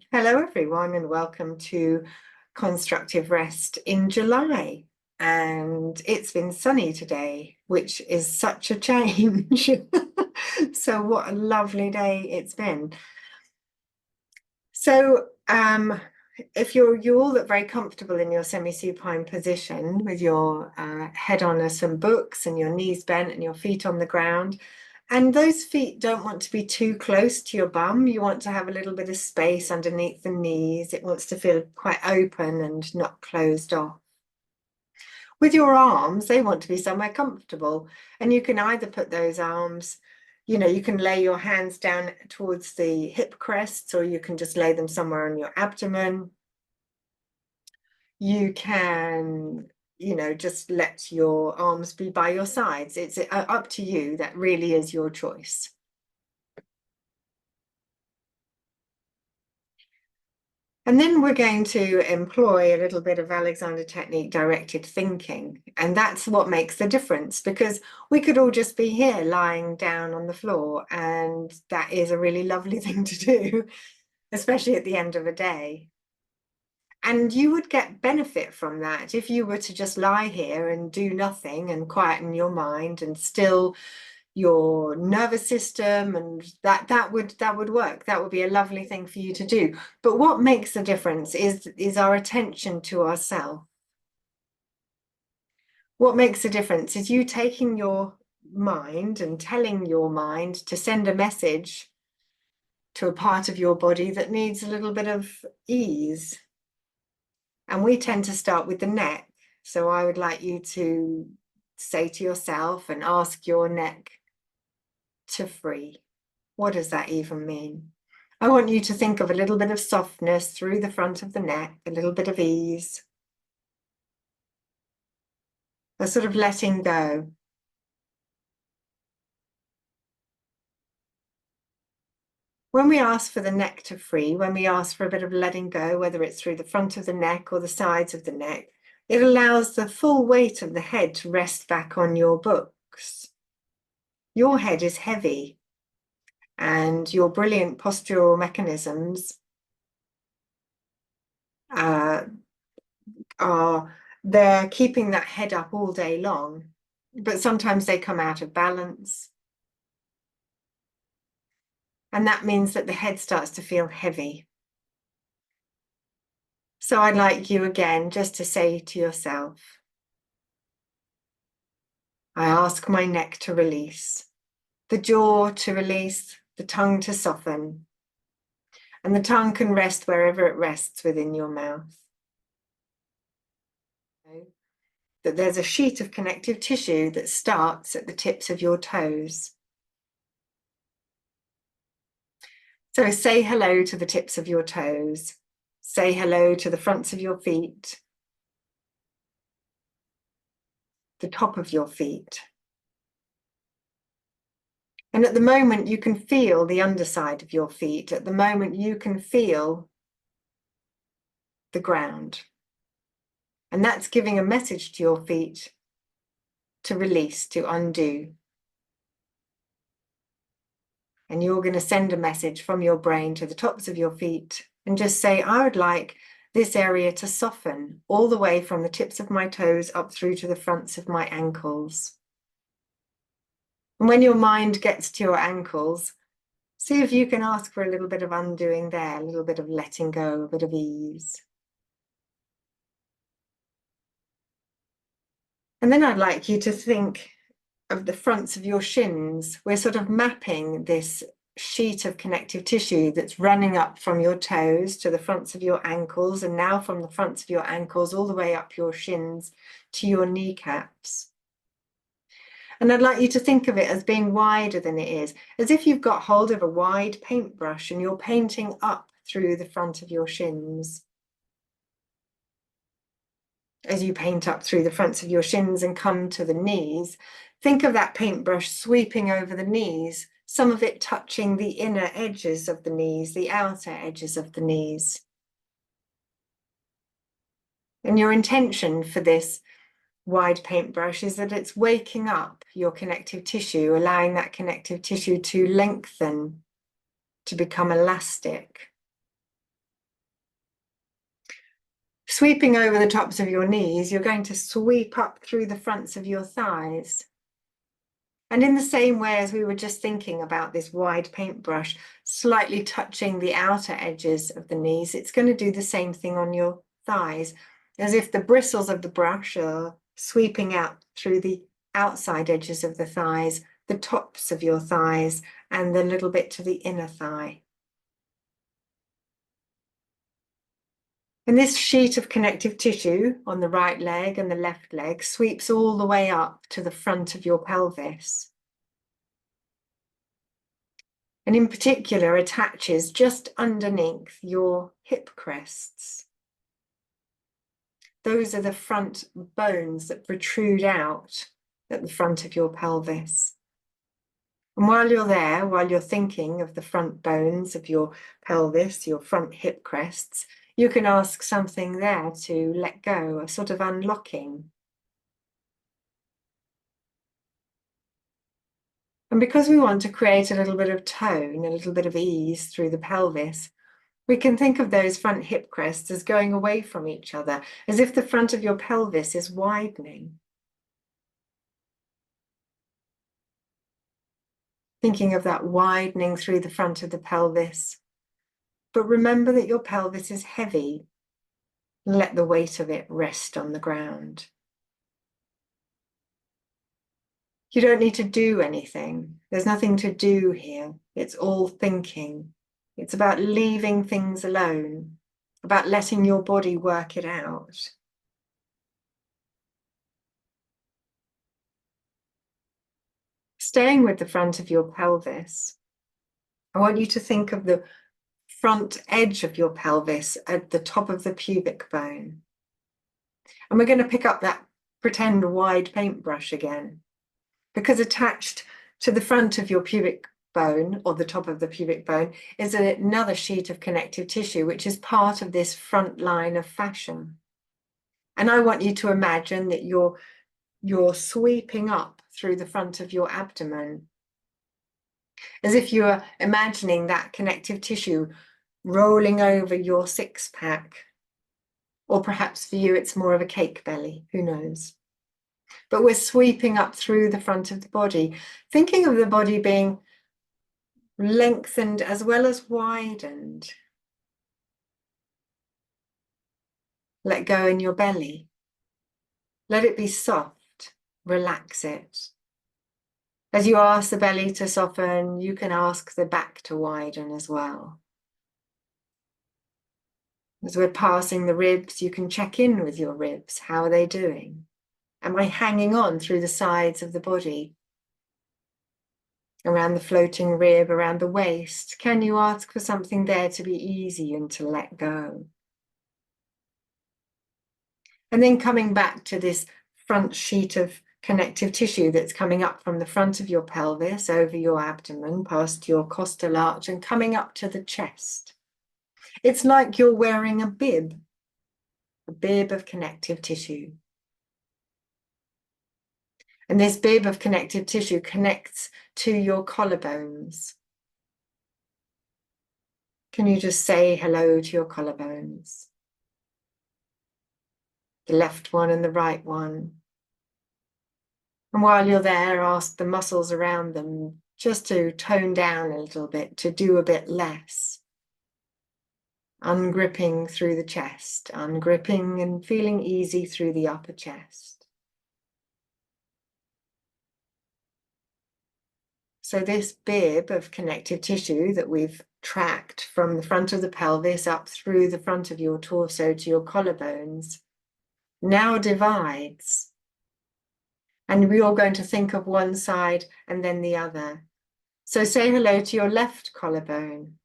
Hello, everyone, and welcome to Constructive Rest in July. And it's been sunny today, which is such a change. So, what a lovely day it's been. So, if you all look very comfortable in your semi-supine position with your head on some books and your knees bent and your feet on the ground, and those feet don't want to be too close to your bum. You want to have a little bit of space underneath the knees. It wants to feel quite open and not closed off. With your arms, they want to be somewhere comfortable. And you can either put those arms, you can lay your hands down towards the hip crests, or you can just lay them somewhere on your abdomen. You can, just let your arms be by your sides. It's up to you. That really is your choice. And then we're going to employ a little bit of Alexander technique directed thinking. And that's what makes the difference, because we could all just be here lying down on the floor. And that is a really lovely thing to do, especially at the end of a day. And you would get benefit from that if you were to just lie here and do nothing and quieten your mind and still your nervous system, and that would work. That would be a lovely thing for you to do. But what makes the difference is our attention to ourselves. What makes a difference is you taking your mind and telling your mind to send a message to a part of your body that needs a little bit of ease. And we tend to start with the neck. So I would like you to say to yourself and ask your neck to free. What does that even mean? I want you to think of a little bit of softness through the front of the neck, a little bit of ease, a sort of letting go. When we ask for the neck to free, when we ask for a bit of letting go, whether it's through the front of the neck or the sides of the neck, it allows the full weight of the head to rest back on your books. Your head is heavy, and your brilliant postural mechanisms they're keeping that head up all day long, but sometimes they come out of balance. And that means that the head starts to feel heavy. So I'd like you again just to say to yourself, I ask my neck to release, the jaw to release, the tongue to soften, and the tongue can rest wherever it rests within your mouth. That there's a sheet of connective tissue that starts at the tips of your toes. So say hello to the tips of your toes. Say hello to the fronts of your feet, the top of your feet. And at the moment, you can feel the underside of your feet. At the moment, you can feel the ground. And that's giving a message to your feet to release, to undo. And you're going to send a message from your brain to the tops of your feet and just say, I would like this area to soften all the way from the tips of my toes up through to the fronts of my ankles. And when your mind gets to your ankles, see if you can ask for a little bit of undoing there, a little bit of letting go, a bit of ease. And then I'd like you to think of the fronts of your shins. We're sort of mapping this sheet of connective tissue that's running up from your toes to the fronts of your ankles, and now from the fronts of your ankles all the way up your shins to your kneecaps. And I'd like you to think of it as being wider than it is, as if you've got hold of a wide paintbrush and you're painting up through the front of your shins. As you paint up through the fronts of your shins and come to the knees, think of that paintbrush sweeping over the knees, some of it touching the inner edges of the knees, the outer edges of the knees. And your intention for this wide paintbrush is that it's waking up your connective tissue, allowing that connective tissue to lengthen, to become elastic. Sweeping over the tops of your knees, you're going to sweep up through the fronts of your thighs. And in the same way as we were just thinking about this wide paintbrush, slightly touching the outer edges of the knees, it's going to do the same thing on your thighs, as if the bristles of the brush are sweeping out through the outside edges of the thighs, the tops of your thighs, and the little bit to the inner thigh. And this sheet of connective tissue on the right leg and the left leg sweeps all the way up to the front of your pelvis. And in particular attaches just underneath your hip crests. Those are the front bones that protrude out at the front of your pelvis. And while you're there, while you're thinking of the front bones of your pelvis, your front hip crests, you can ask something there to let go, a sort of unlocking. And because we want to create a little bit of tone, a little bit of ease through the pelvis, we can think of those front hip crests as going away from each other, as if the front of your pelvis is widening. Thinking of that widening through the front of the pelvis. But remember that your pelvis is heavy. Let the weight of it rest on the ground. You don't need to do anything. There's nothing to do here. It's all thinking. It's about leaving things alone, about letting your body work it out. Staying with the front of your pelvis, I want you to think of the front edge of your pelvis at the top of the pubic bone. And we're going to pick up that pretend wide paintbrush again, because attached to the front of your pubic bone, or the top of the pubic bone, is another sheet of connective tissue, which is part of this front line of fascia. And I want you to imagine that you're sweeping up through the front of your abdomen, as if you're imagining that connective tissue rolling over your six-pack. Or perhaps for you, it's more of a cake belly, who knows? But we're sweeping up through the front of the body, thinking of the body being lengthened as well as widened. Let go in your belly. Let it be soft. Relax it. As you ask the belly to soften, you can ask the back to widen as well. As we're passing the ribs, you can check in with your ribs. How are they doing? Am I hanging on through the sides of the body? Around the floating rib, around the waist? Can you ask for something there to be easy and to let go? And then coming back to this front sheet of connective tissue that's coming up from the front of your pelvis, over your abdomen, past your costal arch, and coming up to the chest. It's like you're wearing a bib of connective tissue. And this bib of connective tissue connects to your collarbones. Can you just say hello to your collarbones? The left one and the right one. And while you're there, ask the muscles around them just to tone down a little bit, to do a bit less. Ungripping through the chest, ungripping and feeling easy through the upper chest. So this bib of connective tissue that we've tracked from the front of the pelvis up through the front of your torso to your collarbones now divides. And we are going to think of one side and then the other. So say hello to your left collarbone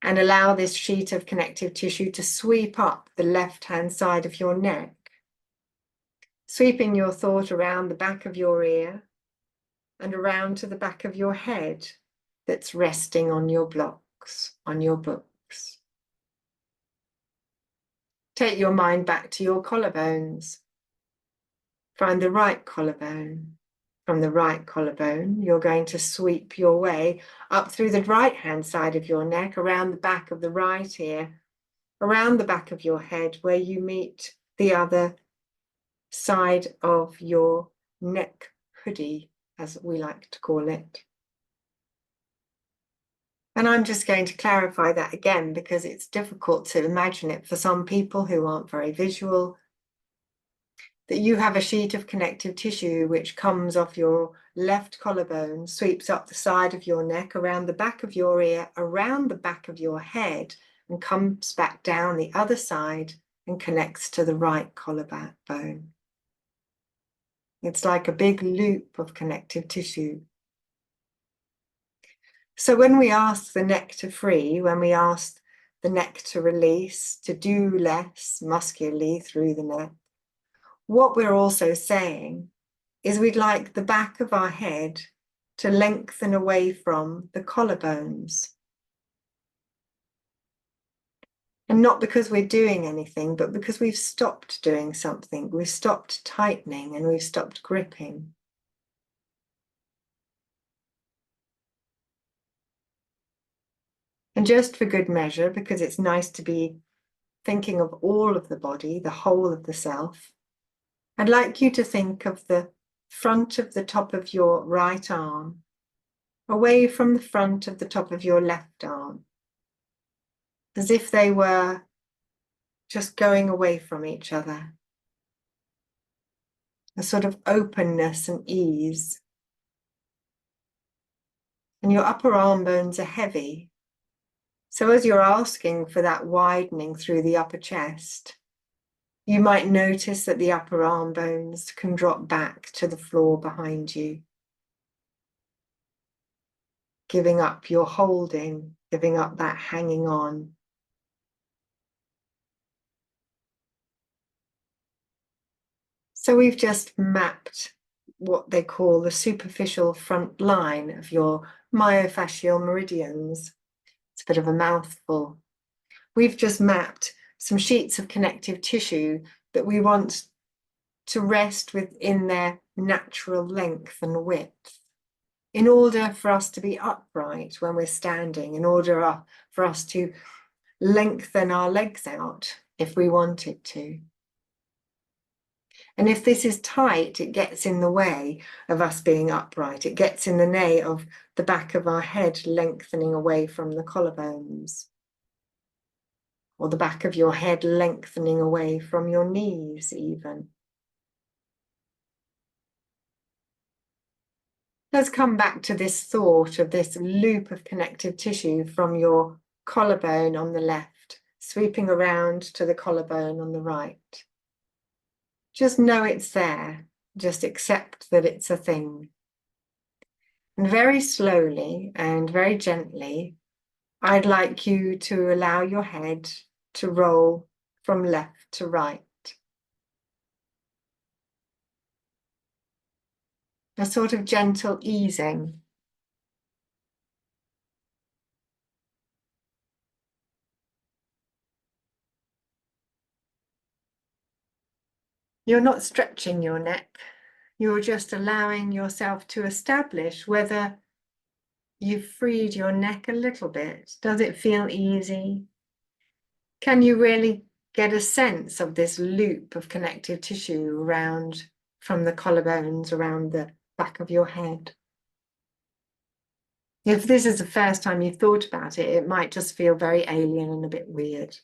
and allow this sheet of connective tissue to sweep up the left-hand side of your neck, sweeping your thought around the back of your ear and around to the back of your head that's resting on your blocks, on your books. Take your mind back to your collarbones. Find the right collarbone. From the right collarbone, you're going to sweep your way up through the right-hand side of your neck, around the back of the right ear, around the back of your head where you meet the other side of your neck hoodie, as we like to call it. And I'm just going to clarify that again because it's difficult to imagine it for some people who aren't very visual, that you have a sheet of connective tissue which comes off your left collarbone, sweeps up the side of your neck, around the back of your ear, around the back of your head, and comes back down the other side and connects to the right collarbone. It's like a big loop of connective tissue. So when we ask the neck to free, when we ask the neck to release, to do less muscularly through the neck, what we're also saying is we'd like the back of our head to lengthen away from the collarbones. And not because we're doing anything, but because we've stopped doing something. We've stopped tightening and we've stopped gripping. And just for good measure, because it's nice to be thinking of all of the body, the whole of the self, I'd like you to think of the front of the top of your right arm away from the front of the top of your left arm, as if they were just going away from each other. A sort of openness and ease. And your upper arm bones are heavy. So as you're asking for that widening through the upper chest, you might notice that the upper arm bones can drop back to the floor behind you, giving up your holding, giving up that hanging on. So we've just mapped what they call the superficial front line of your myofascial meridians. It's a bit of a mouthful. We've just mapped some sheets of connective tissue that we want to rest within their natural length and width, in order for us to be upright when we're standing, in order for us to lengthen our legs out if we wanted to. And if this is tight, it gets in the way of us being upright. It gets in the way of the back of our head lengthening away from the collarbones, or the back of your head lengthening away from your knees even. Let's come back to this thought of this loop of connective tissue from your collarbone on the left, sweeping around to the collarbone on the right. Just know it's there. Just accept that it's a thing. And very slowly and very gently, I'd like you to allow your head to roll from left to right. A sort of gentle easing. You're not stretching your neck. You're just allowing yourself to establish whether you've freed your neck a little bit. Does it feel easy? Can you really get a sense of this loop of connective tissue around from the collarbones around the back of your head? If this is the first time you've thought about it, it might just feel very alien and a bit weird.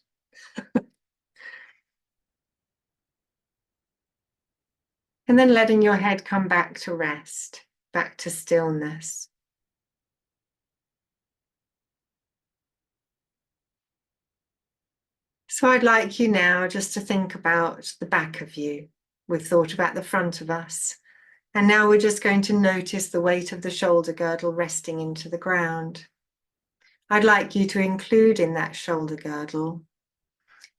And then letting your head come back to rest, back to stillness. So I'd like you now just to think about the back of you. We've thought about the front of us. And now we're just going to notice the weight of the shoulder girdle resting into the ground. I'd like you to include in that shoulder girdle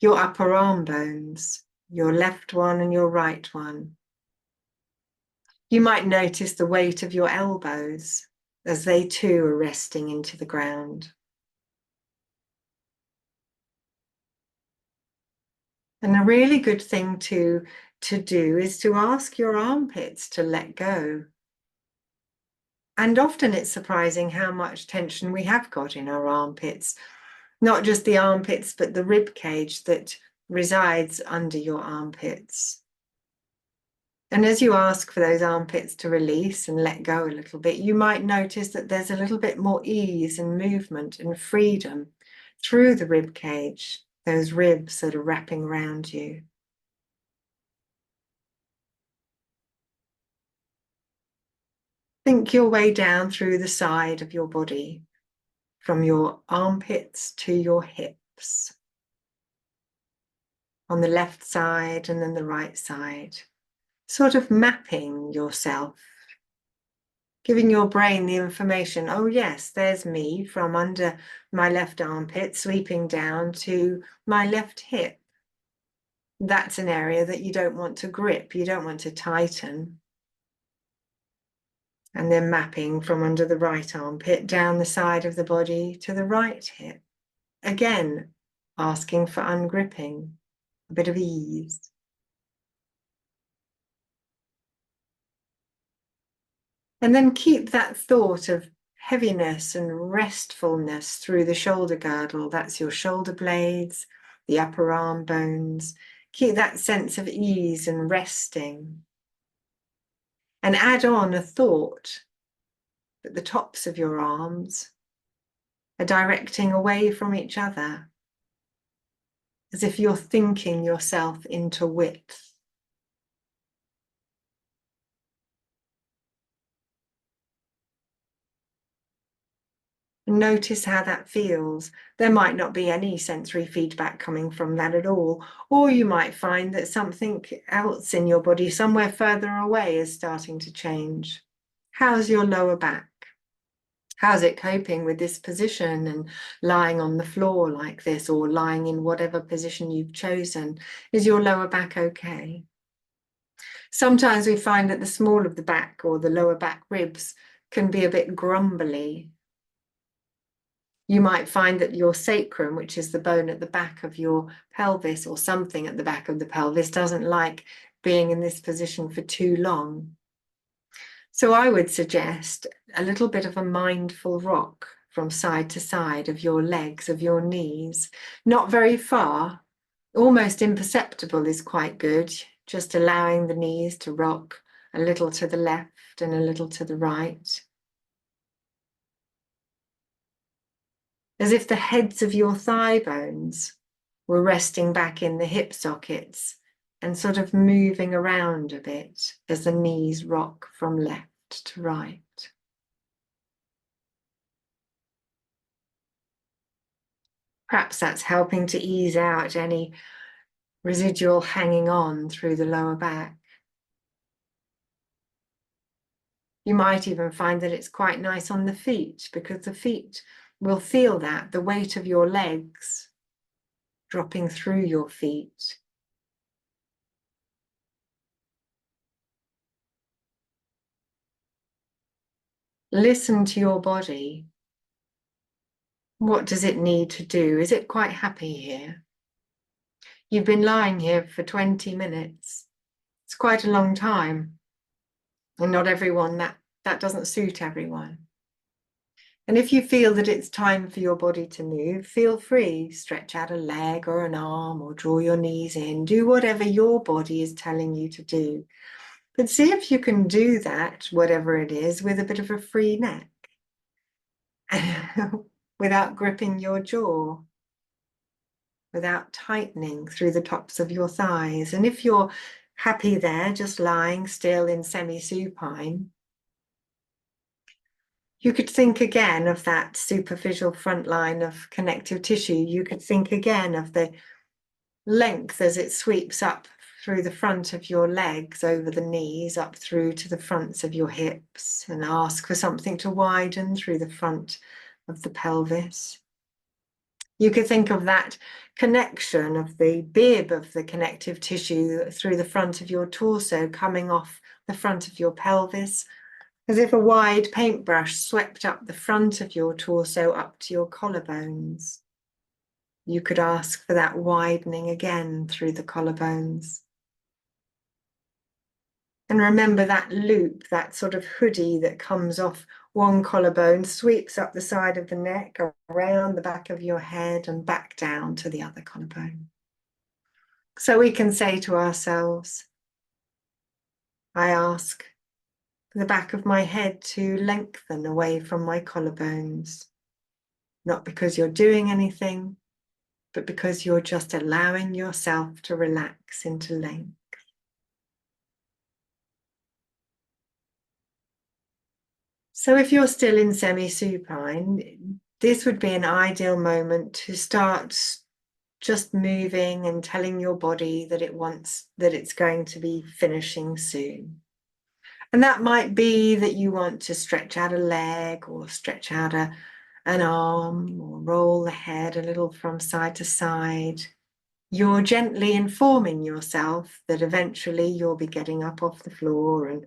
your upper arm bones, your left one and your right one. You might notice the weight of your elbows as they too are resting into the ground. And a really good thing to do is to ask your armpits to let go. And often it's surprising how much tension we have got in our armpits. Not just the armpits, but the rib cage that resides under your armpits. And as you ask for those armpits to release and let go a little bit, you might notice that there's a little bit more ease and movement and freedom through the rib cage, those ribs that are wrapping around you. Think your way down through the side of your body, from your armpits to your hips, on the left side and then the right side, sort of mapping yourself, giving your brain the information, oh yes, there's me from under my left armpit, sweeping down to my left hip. That's an area that you don't want to grip, you don't want to tighten. And then mapping from under the right armpit down the side of the body to the right hip. Again, asking for ungripping, a bit of ease. And then keep that thought of heaviness and restfulness through the shoulder girdle. That's your shoulder blades, the upper arm bones. Keep that sense of ease and resting. And add on a thought that the tops of your arms are directing away from each other, as if you're thinking yourself into width. Notice how that feels. There might not be any sensory feedback coming from that at all, or you might find that something else in your body somewhere further away is starting to change. How's your lower back? How's it coping with this position and lying on the floor like this, or lying in whatever position you've chosen? Is your lower back okay? Sometimes we find that the small of the back or the lower back ribs can be a bit grumbly. You might find that your sacrum, which is the bone at the back of your pelvis, or something at the back of the pelvis, doesn't like being in this position for too long. So I would suggest a little bit of a mindful rock from side to side of your legs, of your knees, not very far, almost imperceptible is quite good, just allowing the knees to rock a little to the left and a little to the right. As if the heads of your thigh bones were resting back in the hip sockets and sort of moving around a bit as the knees rock from left to right. Perhaps that's helping to ease out any residual hanging on through the lower back. You might even find that it's quite nice on the feet, because the feet will feel that, the weight of your legs dropping through your feet. Listen to your body. What does it need to do? Is it quite happy here? You've been lying here for 20 minutes. It's quite a long time. And not everyone, that doesn't suit everyone. And if you feel that it's time for your body to move, feel free. Stretch out a leg or an arm, or draw your knees in. Do whatever your body is telling you to do. But see if you can do that, whatever it is, with a bit of a free neck, without gripping your jaw, without tightening through the tops of your thighs. And if you're happy there, just lying still in semi-supine, you could think again of that superficial front line of connective tissue. You could think again of the length as it sweeps up through the front of your legs, over the knees, up through to the fronts of your hips, and ask for something to widen through the front of the pelvis. You could think of that connection of the bib of the connective tissue through the front of your torso, coming off the front of your pelvis, as if a wide paintbrush swept up the front of your torso up to your collarbones. You could ask for that widening again through the collarbones. And remember that loop, that sort of hoodie that comes off One collarbone sweeps up the side of the neck, around the back of your head and back down to the other collarbone. So we can say to ourselves, I ask the back of my head to lengthen away from my collarbones, not because you're doing anything, but because you're just allowing yourself to relax into length. So if you're still in semi-supine, this would be an ideal moment to start just moving and telling your body that it's going to be finishing soon. And that might be that you want to stretch out a leg or stretch out an arm or roll the head a little from side to side. You're gently informing yourself that eventually you'll be getting up off the floor and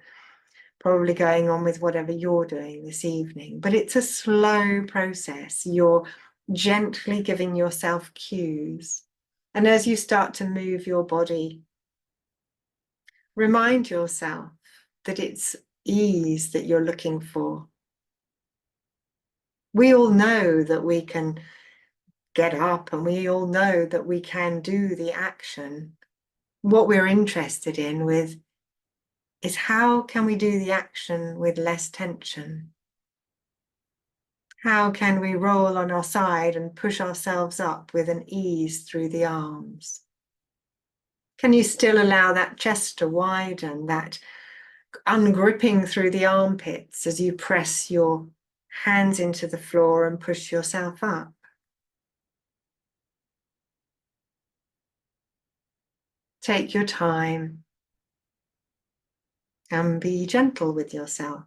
probably going on with whatever you're doing this evening. But it's a slow process. You're gently giving yourself cues. And as you start to move your body, remind yourself that it's ease that you're looking for. We all know that we can get up and we all know that we can do the action. What we're interested in is how can we do the action with less tension? How can we roll on our side and push ourselves up with an ease through the arms? Can you still allow that chest to widen, that ungripping through the armpits as you press your hands into the floor and push yourself up? Take your time and be gentle with yourself.